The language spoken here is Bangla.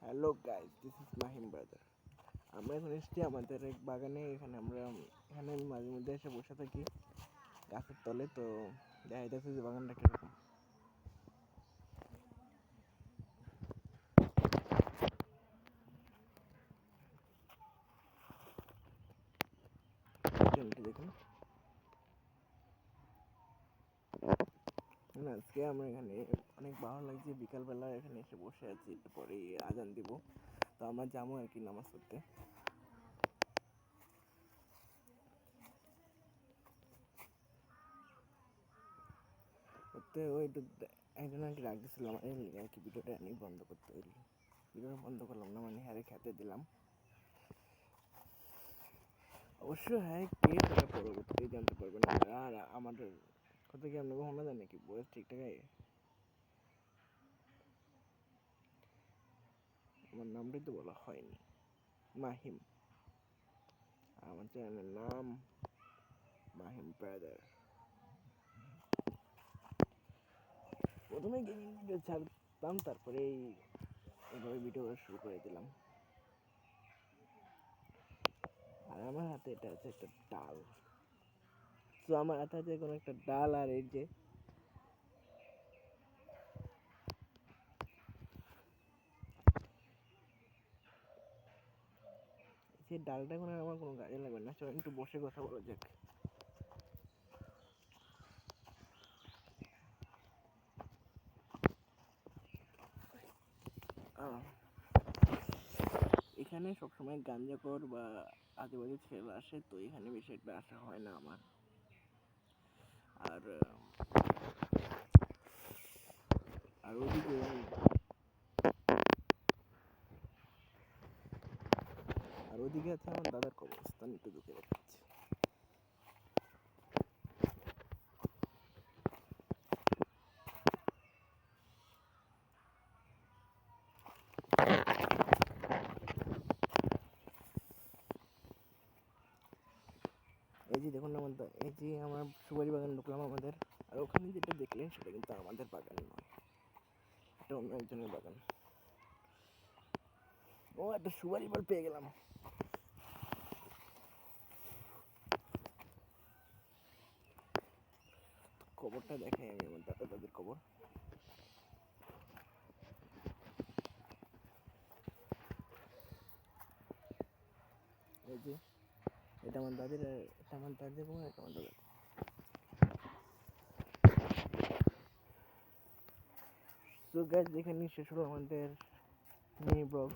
Hello guys, this is Mahim brother. আমরা এখন এসেছি আমাদের এক বাগানে। এখানে আমি মাঝে মধ্যে এসে বসে থাকি গাছের তলে। তো দেখা যাচ্ছে যে বাগানটা কিরকম। দেখুন, আজকে আমরা এখানে অনেক ভালো লাগছে। বিকালবেলা এখানে এসে বসে আছি, একটু পরে আজান দিব। তো আমরা যাবো আর কি নামাজ পড়তে। ওই একজন আর কি ডাক দিচ্ছিলাম আর কি, ভিডিওটা আমি বন্ধ করতে হইল। ভিডিওটা বন্ধ করলাম না, মানে হ্যাঁ খেতে দিলাম। অবশ্য হ্যাঁ, কে সেটা পরবর্তীতে জানতে পারবেন। আর আমাদের কথা কি আপনাকে শোনা যায় নাকি? বয়স ঠিকঠাক আছে? আমার নামটাই তো বলা হয়নি, মাহিম। আমার চ্যানেলের নাম মাহিম ব্রাদার। প্রথমে গেমিং ভিডিও ছাড়তাম, তারপরে এইভাবে ভিডিও শুরু করে দিলাম। আর আমার হাতে এটা আছে একটা ডাল। তো আমার হাতে আছে কোনো একটা ডাল, আর এই যে সেই ডালটা এখন আর আমার কোনো কাজে লাগবে না। চলো একটু বসে কথা বলা যাক। এখানে সবসময় গাঞ্জাখোর বা আজেবাজে ছেলে আসে, তো এখানে বেশি একটা আসা হয় না আমার। আর আর ওদিকে আছে আমার দাদার কবরস্থান, একটু ঢুকে দেখাচ্ছি। এই যে দেখুন, এই যে আমার সুপারি বাগান ঢুকলাম আমাদের। আর ওখানে যেটা দেখলেন সেটা কিন্তু আমাদের বাগান নয়, এটা অন্য একজনের বাগান। ও, একটা সুপারি ফল পেয়ে গেলাম। কবরটা দেখাই আমি, আমার দাদাদের কবর। এই যে এটা আমার দাদির, এটা আমার দাদির কবর, এটা আমার দাদার। সো গাইস, এখানে শেষ হলো আমাদের মিনি ব্লগ।